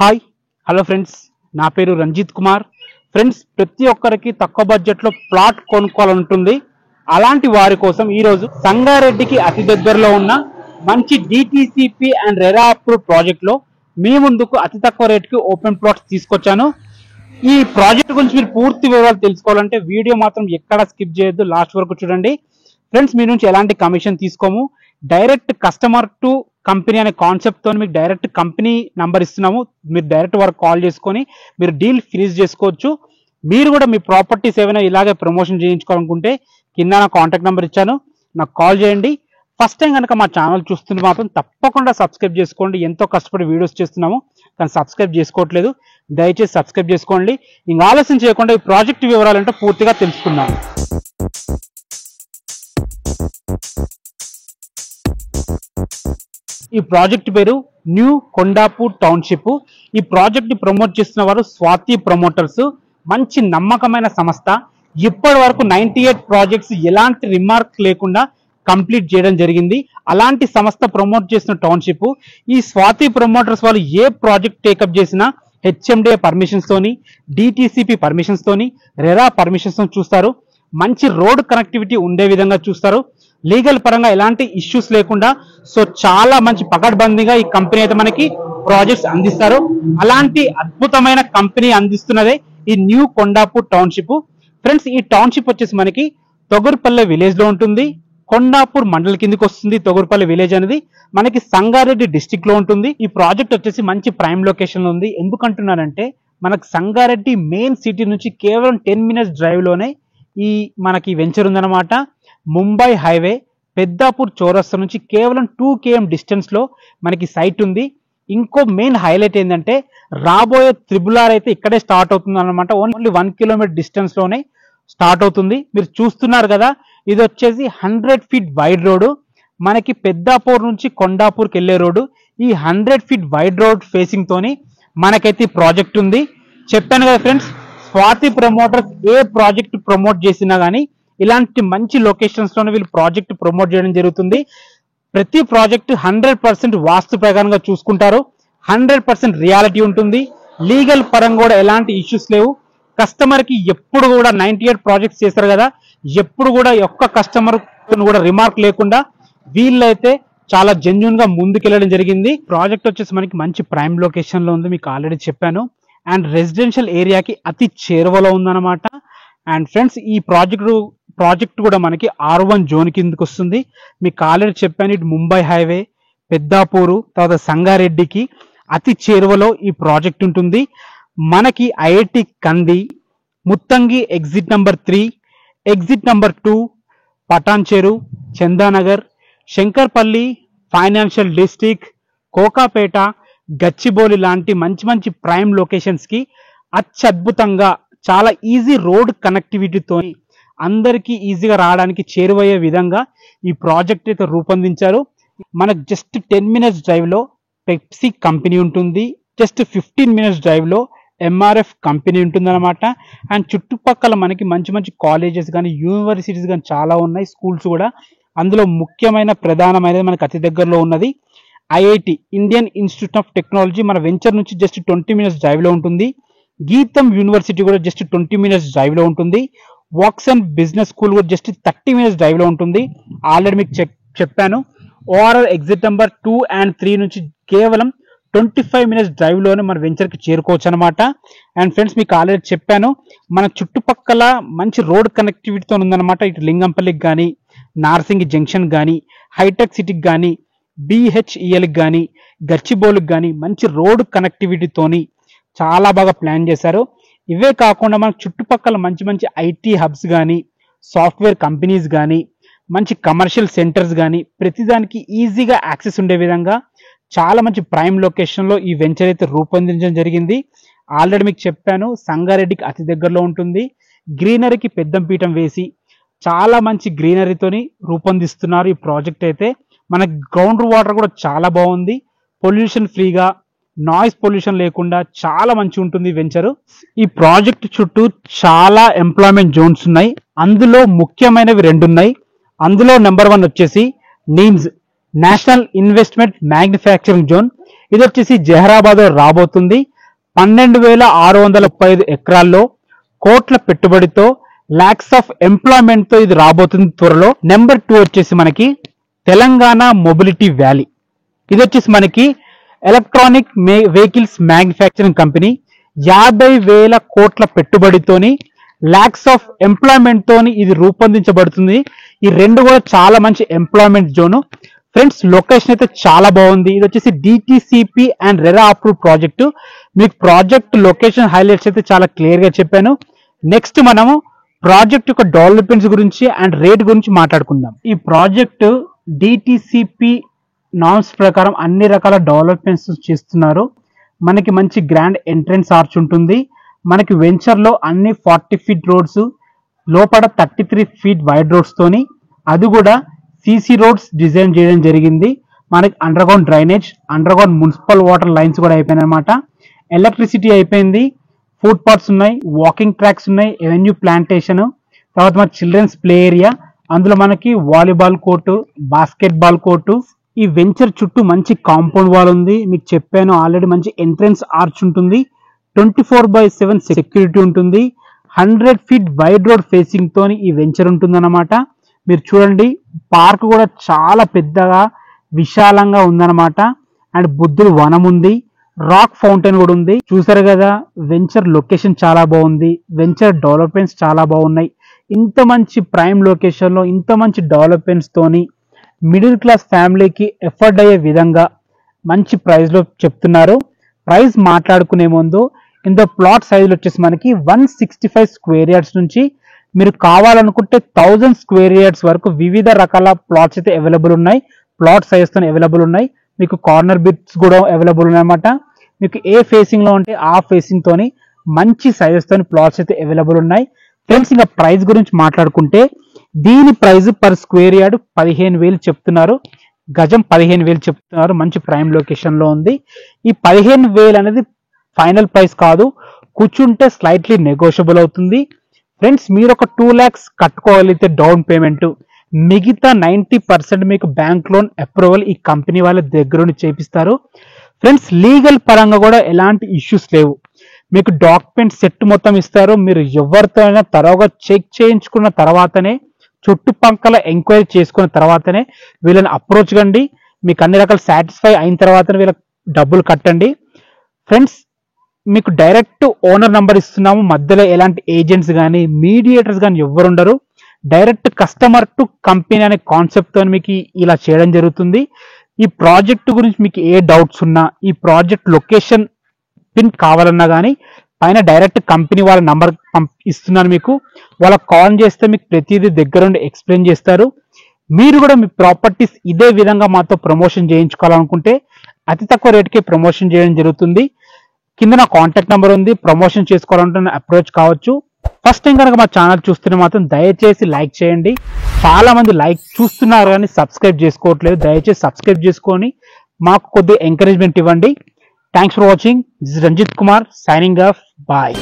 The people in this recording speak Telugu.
హాయ్ హలో ఫ్రెండ్స్, నా పేరు రంజిత్ కుమార్. ఫ్రెండ్స్, ప్రతి ఒక్కరికి తక్కువ బడ్జెట్లో ప్లాట్ కొనుక్కోవాలంటుంది. అలాంటి వారి కోసం ఈరోజు సంగారెడ్డికి అతి దగ్గరలో ఉన్న మంచి డిటిసిపి అండ్ రెరా అప్రూవ్ ప్రాజెక్ట్లో మీ ముందుకు అతి తక్కువ రేట్కి ఓపెన్ ప్లాట్స్ తీసుకొచ్చాను. ఈ ప్రాజెక్ట్ గురించి మీరు పూర్తి వివరాలు తెలుసుకోవాలంటే వీడియో మాత్రం ఎక్కడ స్కిప్ చేయొద్దు, లాస్ట్ వరకు చూడండి. ఫ్రెండ్స్, మీ నుంచి ఎలాంటి కమిషన్ తీసుకోము, డైరెక్ట్ కస్టమర్ టు కంపెనీ అనే కాన్సెప్ట్తో మీకు డైరెక్ట్ కంపెనీ నంబర్ ఇస్తున్నాము. మీరు డైరెక్ట్ వరకు కాల్ చేసుకొని మీరు డీల్ ఫినిష్ చేసుకోవచ్చు. మీరు కూడా మీ ప్రాపర్టీస్ ఏమైనా ఇలాగే ప్రమోషన్ చేయించుకోవాలనుకుంటే కింద నా కాంటాక్ట్ నెంబర్ ఇచ్చాను, నాకు కాల్ చేయండి. ఫస్ట్ టైం కనుక మా ఛానల్ చూస్తుంటే మాత్రం తప్పకుండా సబ్స్క్రైబ్ చేసుకోండి. ఎంతో కష్టపడి వీడియోస్ చేస్తున్నాము, కానీ సబ్స్క్రైబ్ చేసుకోవట్లేదు. దయచేసి సబ్స్క్రైబ్ చేసుకోండి. ఇంకా ఆలస్యం చేయకుండా ఈ ప్రాజెక్ట్ వివరాలంటే పూర్తిగా తెలుసుకుందాం. ఈ ప్రాజెక్ట్ పేరు న్యూ కొండాపూర్ టౌన్షిప్. ఈ ప్రాజెక్ట్ ని ప్రమోట్ చేస్తున్న వారు స్వాతి ప్రమోటర్స్, మంచి నమ్మకమైన సంస్థ. ఇప్పటి వరకు 98 ప్రాజెక్ట్స్ ఎలాంటి రిమార్క్ లేకుండా కంప్లీట్ చేయడం జరిగింది. అలాంటి సంస్థ ప్రమోట్ చేసిన టౌన్షిప్. ఈ స్వాతి ప్రమోటర్స్ వాళ్ళు ఏ ప్రాజెక్ట్ టేకప్ చేసినా హెచ్ఎండిఏ పర్మిషన్స్ తోని, డిటిసిపి పర్మిషన్స్ తోని, రెరా పర్మిషన్స్ తో చూస్తారు. మంచి రోడ్ కనెక్టివిటీ ఉండే విధంగా చూస్తారు. లీగల్ పరంగా ఎలాంటి ఇష్యూస్ లేకుండా సో చాలా మంచి పకడ్బందీగా ఈ కంపెనీ అయితే మనకి ప్రాజెక్ట్స్ అందిస్తారు. అలాంటి అద్భుతమైన కంపెనీ అందిస్తున్నదే ఈ న్యూ కొండాపూర్ టౌన్షిప్. ఫ్రెండ్స్, ఈ టౌన్షిప్ వచ్చేసి మనకి తొగుర్పల్లె విలేజ్ లో ఉంటుంది. కొండాపూర్ మండల్ కిందకి వస్తుంది. తొగుర్పల్లె విలేజ్ అనేది మనకి సంగారెడ్డి డిస్టిక్ లో ఉంటుంది. ఈ ప్రాజెక్ట్ వచ్చేసి మంచి ప్రైమ్ లొకేషన్ లో ఉంది. ఎందుకంటున్నానంటే మనకు సంగారెడ్డి మెయిన్ సిటీ నుంచి కేవలం 10 minutes డ్రైవ్ లోనే ఈ మనకి వెంచర్ ఉందన్నమాట. ముంబై హైవే పెద్దాపూర్ చౌరస్తా నుంచి కేవలం 2 km డిస్టెన్స్ లో మనకి సైట్ ఉంది. ఇంకో మెయిన్ హైలైట్ ఏంటంటే రాబోయే త్రిబుల్ అయితే ఇక్కడే స్టార్ట్ అవుతుంది అనమాట. ఓన్లీ 1 kilometer డిస్టెన్స్ లోనే స్టార్ట్ అవుతుంది. మీరు చూస్తున్నారు కదా, ఇది వచ్చేసి 100 feet వైడ్ రోడ్డు. మనకి పెద్దాపూర్ నుంచి కొండాపూర్కి వెళ్లే రోడ్డు. ఈ 100 feet వైడ్ రోడ్ ఫేసింగ్ తోని మనకైతే ప్రాజెక్ట్ ఉంది. చెప్పాను కదా ఫ్రెండ్స్, స్వాతి ప్రమోటర్స్ ఏ ప్రాజెక్ట్ ప్రమోట్ చేసినా కానీ ఇలాంటి మంచి లొకేషన్స్ లోనే వీళ్ళు ప్రాజెక్ట్ ప్రమోట్ చేయడం జరుగుతుంది. ప్రతి ప్రాజెక్ట్ 100% వాస్తు ప్రకారంగా చూసుకుంటారు. 100% రియాలిటీ ఉంటుంది. లీగల్ పరంగా కూడా ఎలాంటి ఇష్యూస్ లేవు. కస్టమర్ కి ఎప్పుడు కూడా 98 ప్రాజెక్ట్స్ చేశారు కదా, ఎప్పుడు కూడా ఒక్క కస్టమర్ కూడా రిమార్క్ లేకుండా వీళ్ళైతే చాలా జెన్యున్ గా ముందుకెళ్ళడం జరిగింది. ప్రాజెక్ట్ వచ్చేసి మనకి మంచి ప్రైమ్ లొకేషన్ లో ఉంది, మీకు ఆల్రెడీ చెప్పాను. అండ్ రెసిడెన్షియల్ ఏరియాకి అతి చేరువలో ఉందన్నమాట. అండ్ ఫ్రెండ్స్, ఈ ప్రాజెక్ట్ కూడా మనకి R1 జోన్ కిందకి వస్తుంది. మీకు ఆల్రెడీ చెప్పాను, ఇటు ముంబై హైవే, పెద్దాపూరు, తర్వాత సంగారెడ్డికి అతి చేరువలో ఈ ప్రాజెక్ట్ ఉంటుంది. మనకి IIT Kandi, Muthangi exit number 3, exit number 2, Patancheru, Chandanagar, Shankarpalli, financial district, Kokapet, Gachibowli లాంటి మంచి మంచి ప్రైమ్ లొకేషన్స్ కి అత్యద్భుతంగా చాలా ఈజీ రోడ్ కనెక్టివిటీతో అందరికీ ఈజీగా రావడానికి చేరువయ్యే విధంగా ఈ ప్రాజెక్ట్ అయితే రూపొందించారు. మనకు జస్ట్ 10 minutes డ్రైవ్ లో పెప్సీ కంపెనీ ఉంటుంది. జస్ట్ 15 minutes డ్రైవ్ లో ఎంఆర్ఎఫ్ కంపెనీ ఉంటుంది అనమాట. అండ్ చుట్టుపక్కల మనకి మంచి మంచి కాలేజెస్ కానీ యూనివర్సిటీస్ కానీ చాలా ఉన్నాయి, స్కూల్స్ కూడా. అందులో ముఖ్యమైన ప్రధానమైనది మనకి అతి దగ్గరలో ఉన్నది IIT, Indian institute of technology. మన వెంచర్ నుంచి జస్ట్ 20 minutes డ్రైవ్ లో ఉంటుంది. గీతం యూనివర్సిటీ కూడా జస్ట్ 20 minutes డ్రైవ్ లో ఉంటుంది. వర్క్స్ అండ్ బిజినెస్ స్కూల్ కూడా జస్ట్ 30 minutes డ్రైవ్ లో ఉంటుంది. ఆల్రెడీ మీకు చెప్పాను. ఓఆర్ఆర్ ఎగ్జిట్ నెంబర్ 2 and 3 నుంచి కేవలం 25 minutes డ్రైవ్ లోనే మన వెంచర్ కి చేరుకోవచ్చు అనమాట. అండ్ ఫ్రెండ్స్, మీకు ఆల్రెడీ చెప్పాను, మన చుట్టుపక్కల మంచి రోడ్ కనెక్టివిటీతో ఉందన్నమాట. ఇటు లింగంపల్లికి కానీ, నార్సింగి జంక్షన్ కానీ, హైటెక్ సిటీకి కానీ, బిహెచ్ఈఎల్కి కానీ, గచ్చిబౌలికి కానీ మంచి రోడ్ కనెక్టివిటీతోని చాలా బాగా ప్లాన్ చేశారు. ఇవే కాకుండా మన చుట్టుపక్కల మంచి మంచి ఐటీ హబ్స్ కానీ, సాఫ్ట్వేర్ కంపెనీస్ కానీ, మంచి కమర్షియల్ సెంటర్స్ కానీ ప్రతిదానికి ఈజీగా యాక్సెస్ ఉండే విధంగా చాలా మంచి ప్రైమ్ లొకేషన్ లో ఈ వెంచర్ అయితే రూపొందించడం జరిగింది. ఆల్రెడీ మీకు చెప్పాను, సంగారెడ్డికి అతి దగ్గరలో ఉంటుంది. గ్రీనరీకి పెద్దంపీఠం వేసి చాలా మంచి గ్రీనరీతోని రూపొందిస్తున్నారు ఈ ప్రాజెక్ట్ అయితే. మన గ్రౌండ్ వాటర్ కూడా చాలా బాగుంది. పొల్యూషన్ ఫ్రీగా, నాయిస్ పొల్యూషన్ లేకుండా చాలా మంచి ఉంటుంది వెంచరు. ఈ ప్రాజెక్ట్ చుట్టూ చాలా ఎంప్లాయ్మెంట్ జోన్స్ ఉన్నాయి. అందులో ముఖ్యమైనవి 2 ఉన్నాయి. అందులో నెంబర్ 1 వచ్చేసి NIMS, national investment manufacturing zone. ఇది వచ్చేసి జహరాబాద్ లో రాబోతుంది. 12,635 ఎకరాల్లో కోట్ల పెట్టుబడితో లాక్స్ ఆఫ్ ఎంప్లాయ్మెంట్ తో ఇది రాబోతుంది త్వరలో. నెంబర్ 2 వచ్చేసి మనకి తెలంగాణ మొబిలిటీ వ్యాలీ. ఇది వచ్చేసి మనకి ఎలక్ట్రానిక్ వెహికల్స్ మ్యానుఫ్యాక్చరింగ్ కంపెనీ. 50,000 కోట్ల పెట్టుబడితోని లాక్స్ ఆఫ్ ఎంప్లాయ్మెంట్ తోని ఇది రూపొందించబడుతుంది. ఈ రెండు కూడా చాలా మంచి ఎంప్లాయ్మెంట్ జోను. ఫ్రెండ్స్, లొకేషన్ అయితే చాలా బాగుంది. ఇది వచ్చేసి DTCP and RERA approve project. మీకు ప్రాజెక్ట్ లొకేషన్ హైలైట్స్ అయితే చాలా క్లియర్ గా చెప్పాను. నెక్స్ట్ మనము ప్రాజెక్ట్ యొక్క డెవలప్మెంట్స్ గురించి అండ్ రేట్ గురించి మాట్లాడుకుందాం. ఈ ప్రాజెక్టు డిటిసిపి నామ్స్ ప్రకారం అన్ని రకాల డెవలప్మెంట్స్ చేస్తున్నారు. మనకి మంచి గ్రాండ్ ఎంట్రన్స్ ఆర్చ్ ఉంటుంది. మనకి వెంచర్ లో అన్ని 40 ఫీట్ రోడ్స్, లోపల 33 ఫీట్ వైడ్ రోడ్స్ తోని, అది కూడా సిసి రోడ్స్ డిజైన్ చేయడం జరిగింది. మనకి under ground drainage, under ground municipal water lines కూడా అయిపోయినాయి అనమాట. ఎలక్ట్రిసిటీ అయిపోయింది, ఫుడ్ పాత్స్ ఉన్నాయి, వాకింగ్ ట్రాక్స్ ఉన్నాయి, ఎవెన్యూ ప్లాంటేషన్, తర్వాత మన చిల్డ్రన్స్ ప్లే ఏరియా, అందులో మనకి volleyball court, basket ball court. ఈ వెంచర్ చుట్టూ మంచి కాంపౌండ్ వాల్ ఉంది. మీకు చెప్పాను ఆల్రెడీ, మంచి ఎంట్రన్స్ ఆర్చ్ ఉంటుంది, 24/7 సెక్యూరిటీ ఉంటుంది, 100 ఫీట్ వైడ్ రోడ్ ఫేసింగ్ తోని ఈ వెంచర్ ఉంటుంది అన్నమాట. మీరు చూడండి, పార్క్ కూడా చాలా పెద్దగా విశాలంగా ఉందన్నమాట. అండ్ బుద్ధుడు వనం ఉంది, రాక్ ఫౌంటైన్ కూడా ఉంది. చూసారు కదా, వెంచర్ లొకేషన్ చాలా బాగుంది, వెంచర్ డెవలప్మెంట్స్ చాలా బాగున్నాయి. ఇంత మంచి ప్రైమ్ లొకేషన్ లో ఇంత మంచి డెవలప్మెంట్స్ తోని మిడిల్ క్లాస్ ఫ్యామిలీకి ఎఫర్డ్ అయ్యే విధంగా మంచి ప్రైస్ లో చెప్తున్నారు. ప్రైస్ మాట్లాడుకునే ముందు ఇంత ప్లాట్ సైజులు వచ్చేసి మనకి 165 స్క్వేర్ యార్డ్స్ నుంచి మీరు కావాలనుకుంటే 1000 స్క్వేర్ యార్డ్స్ వరకు వివిధ రకాల ప్లాట్స్ అయితే అవైలబుల్ ఉన్నాయి. ప్లాట్ సైజ్ తో అవైలబుల్ ఉన్నాయి. మీకు కార్నర్ బిట్స్ కూడా అవైలబుల్ ఉన్నాయన్నమాట. మీకు ఏ ఫేసింగ్ లో ఉంటే ఆ ఫేసింగ్ తోని మంచి సైజెస్ తోని ప్లాట్స్ అయితే అవైలబుల్ ఉన్నాయి. ఫ్రెండ్స్, ఇంకా ప్రైస్ గురించి మాట్లాడుకుంటే దీని ప్రైస్ పర్ స్క్వేర్ యార్డ్ 15,000 చెప్తున్నారు. గజం 15,000 చెప్తున్నారు. మంచి ప్రైమ్ లొకేషన్ లో ఉంది. ఈ 15,000 అనేది ఫైనల్ ప్రైస్ కాదు, కూర్చుంటే స్లైట్లీ నెగోషియబుల్ అవుతుంది. ఫ్రెండ్స్, మీరు ఒక 2 lakhs కట్టుకోగలిగితే డౌన్ పేమెంట్, మిగతా 90% మీకు బ్యాంక్ లోన్ అప్రూవల్ ఈ కంపెనీ వాళ్ళ దగ్గర నుండి చేపిస్తారు. ఫ్రెండ్స్, లీగల్ పరంగా కూడా ఎలాంటి ఇష్యూస్ లేవు. మీకు డాక్యుమెంట్ సెట్ మొత్తం ఇస్తారు. మీరు ఎవరితో అయినా తరోగా చెక్ చేయించుకున్న తర్వాతనే, చుట్టుపక్కల ఎంక్వైరీ చేసుకున్న తర్వాతనే వీళ్ళని అప్రోచ్ కండి. మీకు అన్ని రకాల సాటిస్ఫై అయిన తర్వాతనే వీళ్ళకి డబ్బులు కట్టండి. ఫ్రెండ్స్, మీకు డైరెక్ట్ ఓనర్ నంబర్ ఇస్తున్నాము. మధ్యలో ఎలాంటి ఏజెంట్స్ కానీ మీడియేటర్స్ కానీ ఎవరు ఉండరు. డైరెక్ట్ కస్టమర్ టు కంపెనీ అనే కాన్సెప్ట్ తో మీకు ఇలా చేయడం జరుగుతుంది. ఈ ప్రాజెక్ట్ గురించి మీకు ఏ డౌట్స్ ఉన్నా, ఈ ప్రాజెక్ట్ లొకేషన్ పిన్ కావాలన్నా కానీ పైన డైరెక్ట్ కంపెనీ వాళ్ళ నంబర్ ఇస్తున్నాను. మీకు వాళ్ళకి కాల్ చేస్తే మీకు ప్రతిదీ దగ్గర నుండి ఎక్స్ప్లెయిన్ చేస్తారు. మీరు కూడా మీ ప్రాపర్టీస్ ఇదే విధంగా మాతో ప్రమోషన్ చేయించుకోవాలనుకుంటే అతి తక్కువ రేటుకే ప్రమోషన్ చేయడం జరుగుతుంది. కింద నా కాంటాక్ట్ నెంబర్ ఉంది. ప్రమోషన్ చేసుకోవాలంటే అప్రోచ్ కావచ్చు. ఫస్ట్ టైం కనుక మా ఛానల్ చూస్తుంటే మాత్రం దయచేసి లైక్ చేయండి. చాలా మంది లైక్ చూస్తున్నారు కానీ సబ్స్క్రైబ్ చేసుకోవట్లేదు. దయచేసి సబ్స్క్రైబ్ చేసుకొని మాకు కొద్దిగా ఎంకరేజ్మెంట్ ఇవ్వండి. Thanks for watching. This is Ranjith Kumar signing off. Bye.